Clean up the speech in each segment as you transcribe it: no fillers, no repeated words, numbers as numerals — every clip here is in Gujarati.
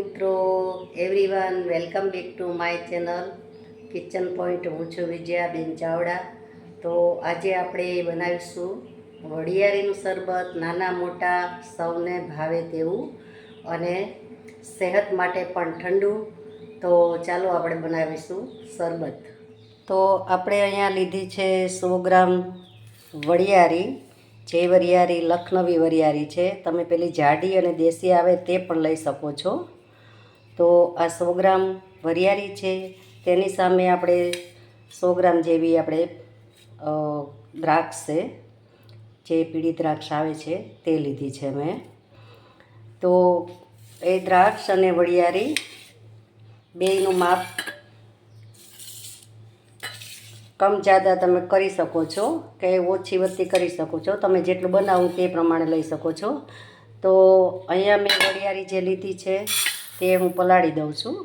મિત્રો everyone welcome back to my channel kitchen point. હું છું વિજયાબેન ચાવડા. તો આજે આપણે બનાવીશું વડિયાળીનું શરબત. નાના મોટા સૌને ભાવે તેવું અને સેહત માટે પણ ઠંડુ. તો ચાલો આપણે બનાવીશું શરબત. તો આપણે અહીંયા લીધી છે 100 ગ્રામ વડિયાળી. જે વરિયાળી લખનવી વરિયાળી છે. તમે પેલી જાડી અને દેશી આવે તે પણ લઈ શકો છો. તો આ 100 ગ્રામ વરિયાળી છે. તેની સામે આપણે 100 ગ્રામ જેવી આપણે દ્રાક્ષ છે, જે પીળી દ્રાક્ષ આવે છે તે લીધી છે મેં. તો એ દ્રાક્ષ અને વરિયાળી બેયનું માપ કમ જ્યાદા તમે કરી શકો છો કે ઓછી વધતી કરી શકો છો. તમે જેટલું બનાવો તે પ્રમાણે લઈ શકો છો. તો અહીંયા મેં વરિયાળી જે લીધી છે તે હું પલાળી દઉં છું.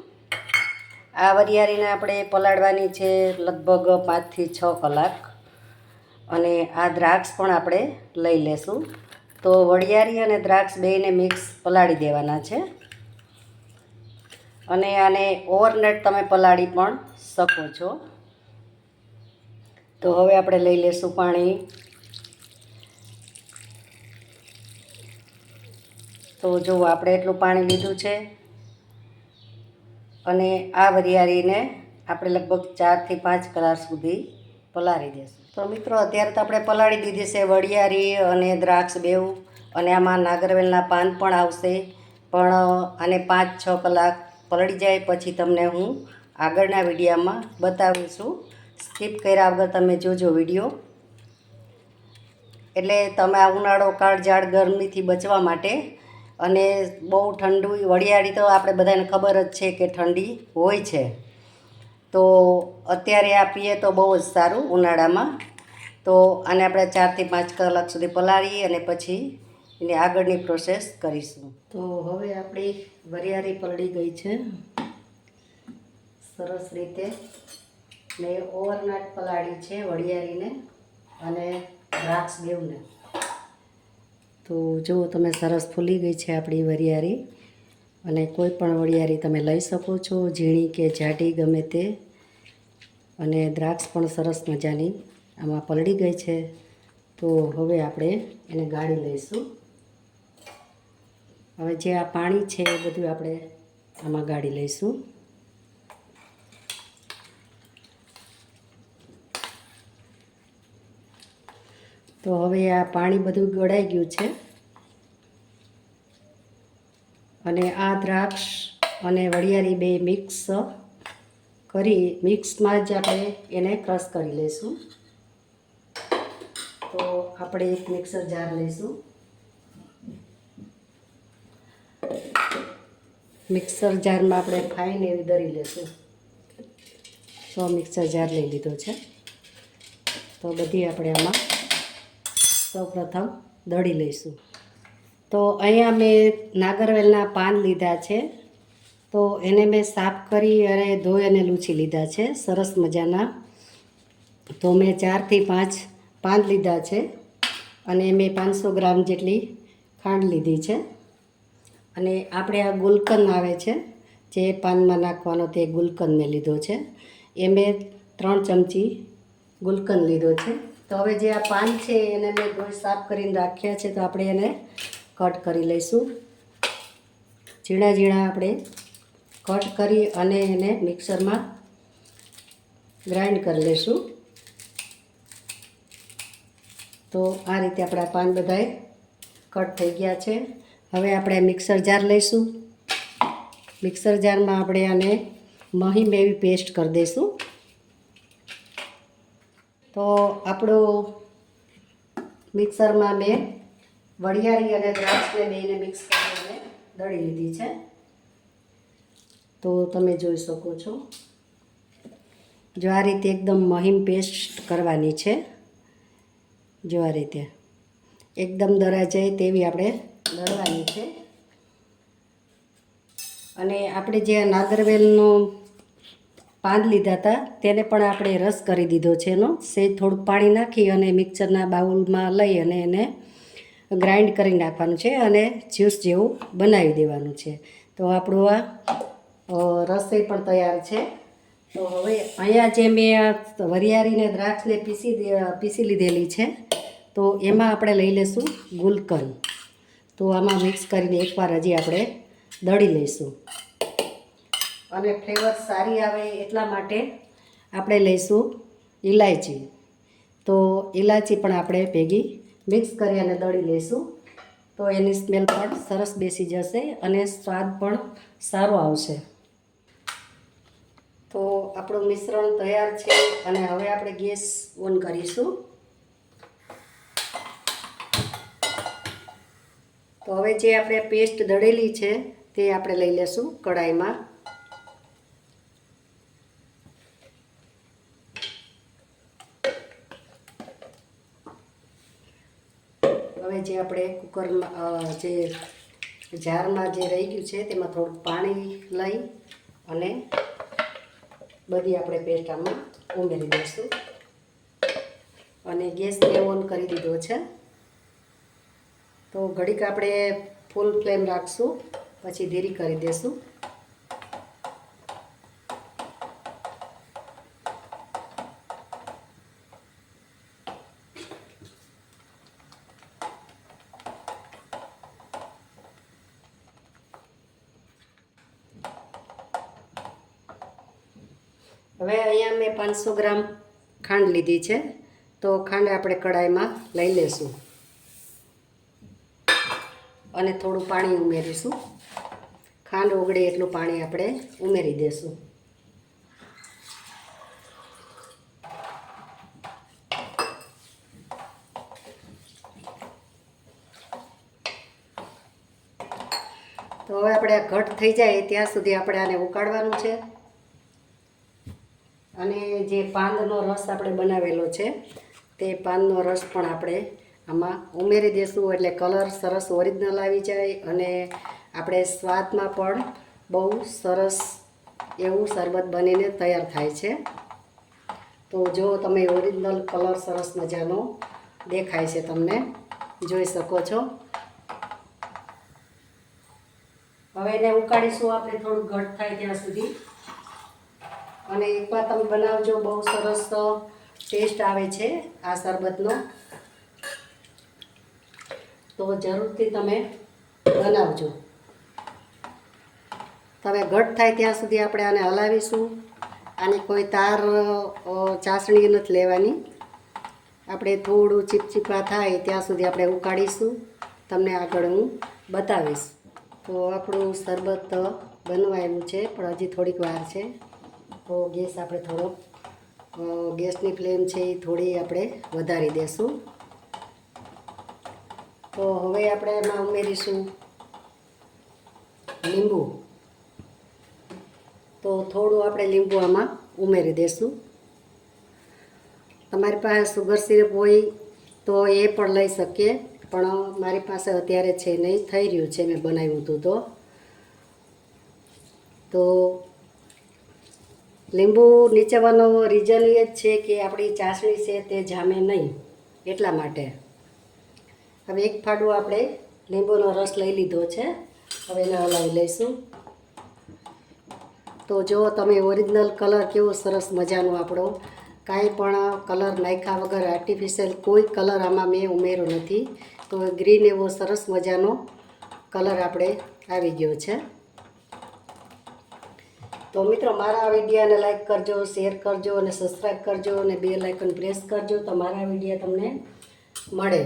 આ વરિયાળીને આપણે પલાળવાની છે લગભગ 5 થી 6 કલાક. અને આ દ્રાક્ષ પણ આપણે લઈ લેશું. તો વરિયાળી અને દ્રાક્ષ બેયને મિક્સ પલાળી દેવાના છે. અને આને ઓવરનાઇટ તમે પલાળી પણ શકો છો. તો હવે આપણે લઈ લેશું પાણી. તો જો આપણે એટલું પાણી લીધું છે. અને આ વરિયાળીને આપણે લગભગ 4 થી 5 કલાક સુધી પલાળી દઈશું. તો મિત્રો અત્યારે તો આપણે પલાળી દીધી છે વરિયાળી અને દ્રાક્ષ બેઉ. અને આમાં નાગરવેલના પાન પણ આવશે. પણ આને 5-6 કલાક પલળી જાય પછી તમને હું આગળના વિડીયોમાં બતાવીશું. સ્કીપ કર્યા વગર તમે જોજો વિડીયો. એટલે તમે આ ઉનાળો કાળઝાળ ગરમીથી બચવા માટે અને બહુ ઠંડુ વરિયાળી તો આપણે બધાને ખબર જ છે કે ઠંડી હોય છે. તો અત્યારે આ પીએ તો બહુ જ સારું ઉનાળામાં. તો આને આપણે 4 થી 5 કલાક સુધી પલાળી અને પછી એની આગળની પ્રોસેસ કરીશું. તો હવે આપણી વરિયાળી પલળી ગઈ છે સરસ રીતે. મેં ઓવરનાઇટ પલાળી છે વરિયાળીને અને દ્રાક્ષ બેઉને. તો જો તમે સરસ ફૂલી ગઈ છે આપણી વરિયાળી. અને કોઈ પણ વરિયાળી તમે લઈ શકો છો, ઝીણી કે જાડી ગમે તે. અને દ્રાક્ષ પણ સરસ મજાની આમાં પલળી ગઈ છે. તો હવે આપણે એને ગાળી લઈશું. હવે જે આ પાણી છે એ બધું આપણે આમાં ગાળી લઈશું. તો હવે આ પાણી બધું ગળાઈ ગયું છે. અને આ દ્રાક્ષ અને વરિયાળી બે મિક્સમાં જ આપણે એને ક્રશ કરી લઈશું. તો આપણે એક મિક્સર જાર લઈશું. મિક્સર જારમાં આપણે ફાઈન એવી દળી લઈશું. તો મિક્સર જાર લઈ લીધો છે. તો બધી આપણે આમાં સૌપ્રથમ દળી લઈશું. તો અહીંયા મેં નાગરવેલના પાન લીધા છે. તો એને મેં સાફ કરી અને ધોઈ અને લૂછી લીધા છે સરસ મજાના. તો મેં 4 થી 5 પાન લીધા છે. અને મેં 500 ગ્રામ જેટલી ખાંડ લીધી છે. અને આપણે આ ગુલકંદ આવે છે જે પાનમાં નાખવાનો, તે ગુલકંદ મેં લીધો છે. એ મેં 3 ચમચી ગુલકંદ લીધો છે. તો હવે જે આ પાન છે એને મેં ધોઈ સાફ કરીને રાખ્યા છે. તો આપણે એને કટ કરી લઈશું. ઝીણા ઝીણા આપણે કટ કરી અને એને મિક્સરમાં ગ્રાઇન્ડ કરી લઈશું. તો આ રીતે આપણા પાન બધાય કટ થઈ ગયા છે. હવે આપણે મિક્સર જાર લઈશું. મિક્સર જારમાં આપણે આને મહીમ એવી પેસ્ટ કરી દઈશું. તો આપણું મિક્સરમાં મેં વરિયાળી અને દ્રાક્ષને બેને મિક્સ કરીને દળી લીધી છે. તો તમે જોઈ શકો છો. જો આ રીતે એકદમ મહીમ પેસ્ટ કરવાની છે. જો આ રીતે એકદમ દળાઈ જાય તેવી આપણે દળવાની છે. અને આપણે જે નાગરવેલનું પાન લીધા હતા તેને પણ આપણે રસ કરી દીધો છે એનો. સેજ થોડુંક પાણી નાખી અને મિક્સરના બાઉલમાં લઈ અને એને ગ્રાઇન્ડ કરી નાખવાનું છે અને જ્યુસ જેવું બનાવી દેવાનું છે. તો આપણું આ રસોઈ પણ તૈયાર છે. તો હવે અહીંયા જે મેં વરિયાળીને દ્રાક્ષને પીસી લીધેલી છે, તો એમાં આપણે લઈ લઈશું ગુલકંદ. તો આમાં મિક્સ કરીને એકવાર હજી આપણે દળી લઈશું અને ફ્લેવર સારી આવે એટલા માટે આપણે લઈશું ઇલાયચી. તો ઇલાયચી પણ આપણે ભેગી મિક્સ કરી અને દળી લઈશું, તો એની સ્મેલ પણ સરસ બેસી જશે અને સ્વાદ પણ સારો આવશે. તો આપણું મિશ્રણ તૈયાર છે અને હવે આપણે ગેસ ઓન કરીશું. તો હવે જે આપણે પેસ્ટ દળેલી છે તે આપણે લઈ લેશું કઢાઈમાં. હવે જે આપણે કુકરમાં જે જારમાં જે રહી ગયું છે તેમાં થોડુંક પાણી લઈ અને બધી આપણે પેસ્ટ આમાં ઉમેરી દઈશું અને ગેસને ઓન કરી દીધો છે. તો ઘડીક આપણે ફૂલ ફ્લેમ રાખશું, પછી ધીરી કરી દઈશું. હવે અહીંયા મેં 500 ગ્રામ ખાંડ લીધી છે, તો ખાંડ આપણે કઢાઈમાં લઈ લેશું અને થોડું પાણી ઉમેરીશું. ખાંડ ઓગળે એટલું પાણી આપણે ઉમેરી દઈશું. તો હવે આપણે આ ઘટ થઈ જાય ત્યાં સુધી આપણે આને ઉકાળવાનું છે. અને જે પાંદનો રસ આપણે બનાવેલો છે તે પાંદનો રસ પણ આપણે આમાં ઉમેરી દઈશું, એટલે કલર સરસ ઓરિજિનલ આવી જાય અને આપણે સ્વાદમાં પણ બહુ સરસ એવું શરબત બનીને તૈયાર થાય છે. તો જો તમે ઓરિજિનલ કલર સરસ મજાનો દેખાય છે, તમને જોઈ શકો છો. હવે એને ઉકાળીશું આપણે થોડું ઘટ થાય ત્યાં સુધી. અને એકવાર તમે બનાવજો, બહુ સરસ ટેસ્ટ આવે છે આ શરબતનો. તો જરૂરથી તમે બનાવજો. હવે ઘટ થાય ત્યાં સુધી આપણે આને હલાવીશું. આની કોઈ તાર ચાસણી નથી લેવાની, આપણે થોડું ચીપચીપા થાય ત્યાં સુધી આપણે ઉકાળીશું. તમને આગળ હું બતાવીશ. તો આપણું શરબત બનવાયું છે, પણ હજી થોડીક વાર છે. તો ગેસ આપણે થોડોક ગેસની ફ્લેમ છે એ થોડી આપણે વધારી દઈશું. તો હવે આપણે એમાં ઉમેરીશું લીંબુ. તો થોડું આપણે લીંબુ આમાં ઉમેરી દઈશું. તમારી પાસે સુગર સિરપ હોય તો એ પણ લઈ શકીએ, પણ મારી પાસે અત્યારે છે નહીં, થઈ રહ્યું છે, મેં બનાવ્યું હતું. તો લીંબુ નીચેવાનો રીઝન એ જ છે કે આપણી ચાસણી છે તે જામે નહીં, એટલા માટે. હવે એક ફાડું આપણે લીંબુનો રસ લઈ લીધો છે, હવે એને હલાવી લઈશું. તો જો તમે ઓરિજિનલ કલર કેવો સરસ મજાનો આપણો, કાંઈ પણ કલર નાખ્યા વગર આર્ટિફિશિયલ કોઈ કલર આમાં મેં ઉમેર્યો નથી. તો ગ્રીન એવો સરસ મજાનો કલર આપણે આવી ગયો છે. તો મિત્રો, મારા આ વિડીયોને લાઈક કરજો, શેર કરજો અને સબસ્ક્રાઈબ કરજો અને બેલ આઇકન પ્રેસ કરજો, તો મારા વિડીયો તમને મળે.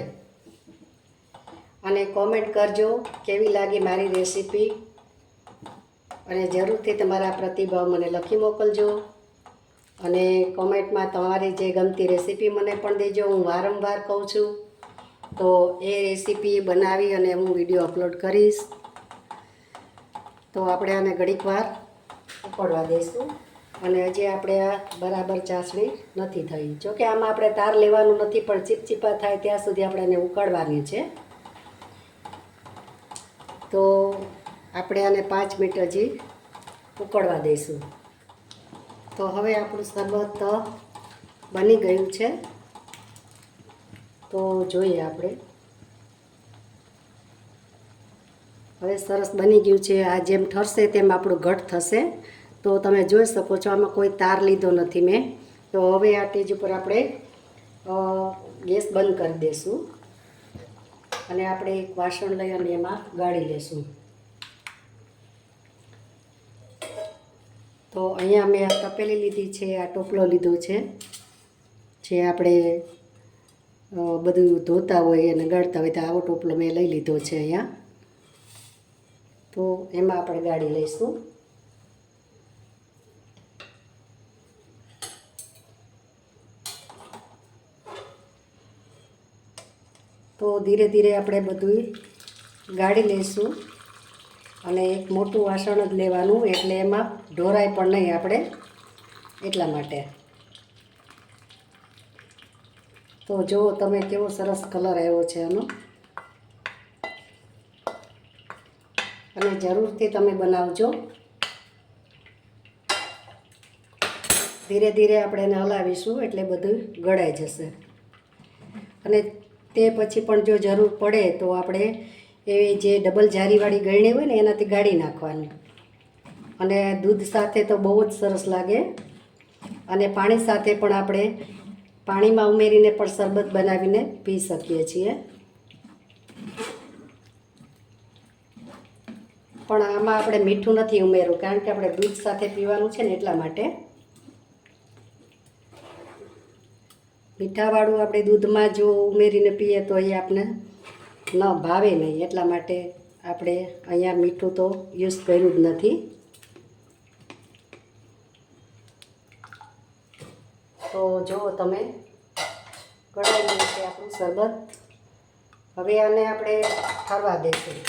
અને કોમેન્ટ કરજો કેવી લાગી મારી રેસીપી, અને જરૂરથી તમારા પ્રતિભાવ મને લખી મોકલજો. અને કોમેન્ટમાં તમારી જે ગમતી રેસીપી મને પણ દેજો. હું વારંવાર કહું છું, તો એ રેસીપી બનાવી અને હું વિડીયો અપલોડ કરીશ. તો આપણે આને ઘડીક વાર ઉકળવા દઈશું. અને હજી આપણે આ બરાબર ચાસણી નથી થઈ. જોકે આમાં આપણે તાર લેવાનું નથી, પણ ચીપચીપા થાય ત્યાં સુધી આપણે એને ઉકાળવાની છે. તો આપણે આને 5 મિનિટ હજી ઉકળવા દઈશું. તો હવે આપણું શરબત બની ગયું છે. તો જોઈએ આપણે. હવે સરસ બની ગયું છે. આ જેમ ઠરશે તેમ આપણું ઘટ થશે. તો તમે જોઈ શકો છો આમાં કોઈ તાર લીધો નથી મેં. તો હવે આ સ્ટેજ ઉપર આપણે ગેસ બંધ કરી દઈશું અને આપણે એક વાસણ લઈ અને એમાં ગાળી લેશું. તો અહીંયા મેં આ તપેલી લીધી છે, આ ટોપલો લીધો છે જે આપણે બધું ધોતા હોય અને ગાળતા હોય તો આવો ટોપલો મેં લઈ લીધો છે અહીંયા. તો એમાં આપણે ગાળી લઈશું. તો ધીરે ધીરે આપણે બધું ગાળી લઈશું અને એક મોટું વાસણ જ લેવાનું, એટલે એમાં ઢોરાય પણ નહીં આપણે, એટલા માટે. તો જુઓ તમે કેવો સરસ કલર આવ્યો છે આનો, અને જરૂરથી તમે બનાવજો. ધીરે ધીરે આપણે એને હલાવીશું એટલે બધું ગળાઈ જશે. અને તે પછી પણ જો જરૂર પડે તો આપણે એ જે ડબલ જારીવાળી ગળણી હોય ને એનાથી ગાળી નાખવાની. અને દૂધ સાથે તો બહુ જ સરસ લાગે. અને પાણી સાથે પણ આપણે પાણીમાં ઉમેરીને પણ શરબત બનાવીને પી શકીએ છીએ. પણ આમાં આપણે મીઠું નથી ઉમેરવું, કારણ કે આપણે દૂધ સાથે પીવાનું છે ને એટલા માટે. મીઠાવાળું આપણે દૂધમાં જો ઉમેરીને પીએ તો એ આપણે ન ભાવે નહીં, એટલા માટે આપણે અહીંયા મીઠું તો યુઝ કર્યું જ નથી. તો જો તમે કઢાઈ ગયું છે આપણું શરબત. હવે આને આપણે ઠરવા દઈશું.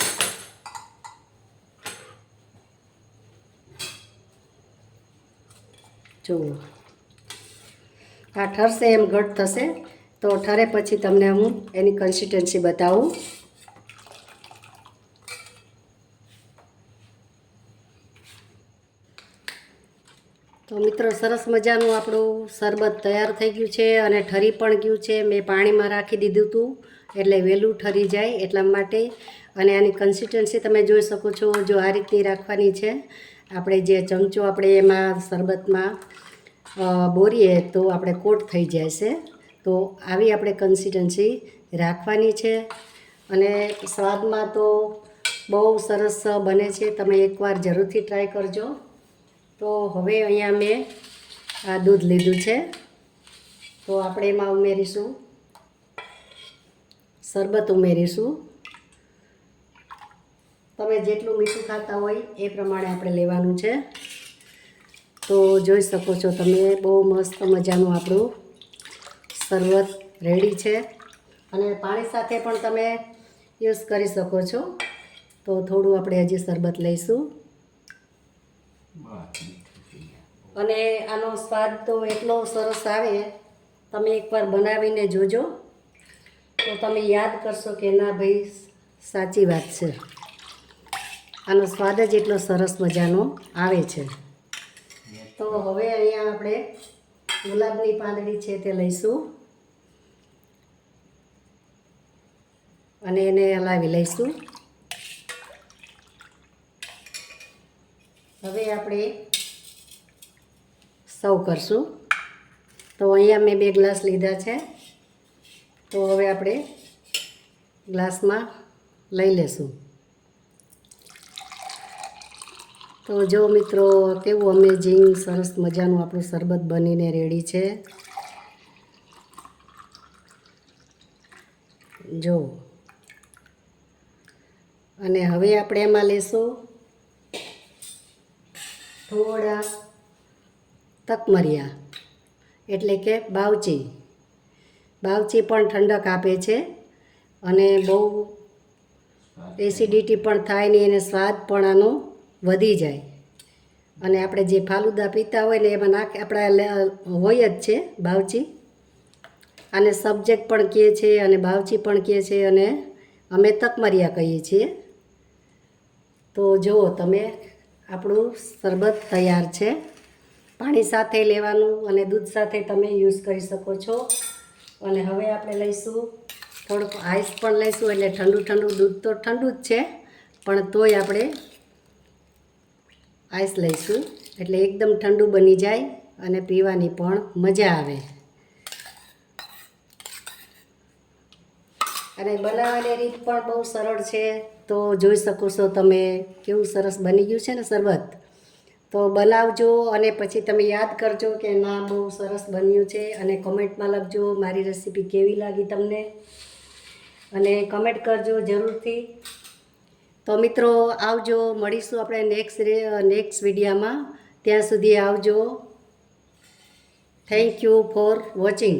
જુઓ આ ઠરશે એમ ઘટ થશે. તો ઠરે પછી તમને હું એની કન્સિસ્ટન્સી બતાવું. તો મિત્રો સરસ મજાનું આપણું શરબત તૈયાર થઈ ગયું છે અને ઠરી પણ ગયું છે. મેં પાણીમાં રાખી દીધું હતું એટલે વહેલું ઠરી જાય એટલા માટે. અને આની કન્સિસ્ટન્સી તમે જોઈ શકો છો. જો આ રીતની રાખવાની છે. આપણે જે ચમચો આપણે એમાં શરબતમાં બોરીએ તો આપણે કોટ થઈ જાય છે. તો આવી આપણે કન્સિસ્ટન્સી રાખવાની છે. અને સ્વાદમાં તો બહુ સરસ બને છે. તમે એકવાર જરૂરથી ટ્રાય કરજો. તો હવે અહીંયા મેં આ દૂધ લીધું છે, તો આપણે એમાં ઉમેરીશું શરબત ઉમેરીશું. તમે જેટલું મીઠું ખાતા હોય એ પ્રમાણે આપણે લેવાનું છે. તો જોઈ શકો છો તમે બહુ મસ્ત મજાનું આપણું શરબત રેડી છે. અને પાણી સાથે પણ તમે યુઝ કરી શકો છો. તો થોડું આપણે હજી શરબત લઈશું. અને આનો સ્વાદ તો એટલો સરસ આવે, તમે એકવાર બનાવીને જોજો તો તમે યાદ કરશો કે ના ભાઈ સાચી વાત છે. આનો સ્વાદ જ એટલો સરસ મજાનો આવે છે. તો હવે અહીંયા આપણે ગુલાબની પાંદડી છે તે લઈશું અને એને હલાવી લઈશું. હવે આપણે સર્વ કરશું. તો અહીંયા મેં 2 ગ્લાસ લીધા છે. તો હવે આપણે ગ્લાસમાં લઈ લેશું. તો જો મિત્રો કેવું અમેઝિંગ સરસ મજાનું આપણું શરબત બનીને રેડી છે. જો અને હવે આપણે એમાં લેશું થોડા તકમરિયા, એટલે કે બાવચી. બાવચી પણ ઠંડક આપે છે અને બહુ એસિડિટી પણ થાય નહીં, અને સ્વાદ પણ આનો વધી જાય. અને આપણે જે ફાલુદા પીતા હોય ને એમાં આપણા હોય જ છે બાવચી. આને સબ્જેક્ટ પણ કહે છે અને બાવચી પણ કહે છે, અને અમે તકમરિયા કહીએ છીએ. તો જુઓ તમે આપણું શરબત તૈયાર છે. પાણી સાથે લેવાનું અને દૂધ સાથે તમે યુઝ કરી શકો છો. અને હવે આપણે લઈશું થોડુંક આઈસ પણ લઈશું, એટલે ઠંડુ ઠંડુ દૂધ તો ઠંડુ જ છે, પણ તોય આપણે આઈસ લઈશું એટલે એકદમ ઠંડુ બની જાય અને પીવાની પણ મજા આવે. અને બનાવવાની રીત પણ બહુ સરળ છે. તો જોઈ શકો છો તમે કેવું સરસ બની ગયું છે ને શરબત. તો બનાવજો અને પછી તમે યાદ કરજો કે ના બહુ સરસ બન્યું છે અને કમેન્ટમાં લખજો મારી રેસીપી કેવી લાગી તમને અને કમેન્ટ કરજો જરૂરથી. તો મિત્રો આવજો, મળીશું આપણે નેક્સ્ટ વિડીયોમાં. ત્યાં સુધી આવજો. Thank you for watching.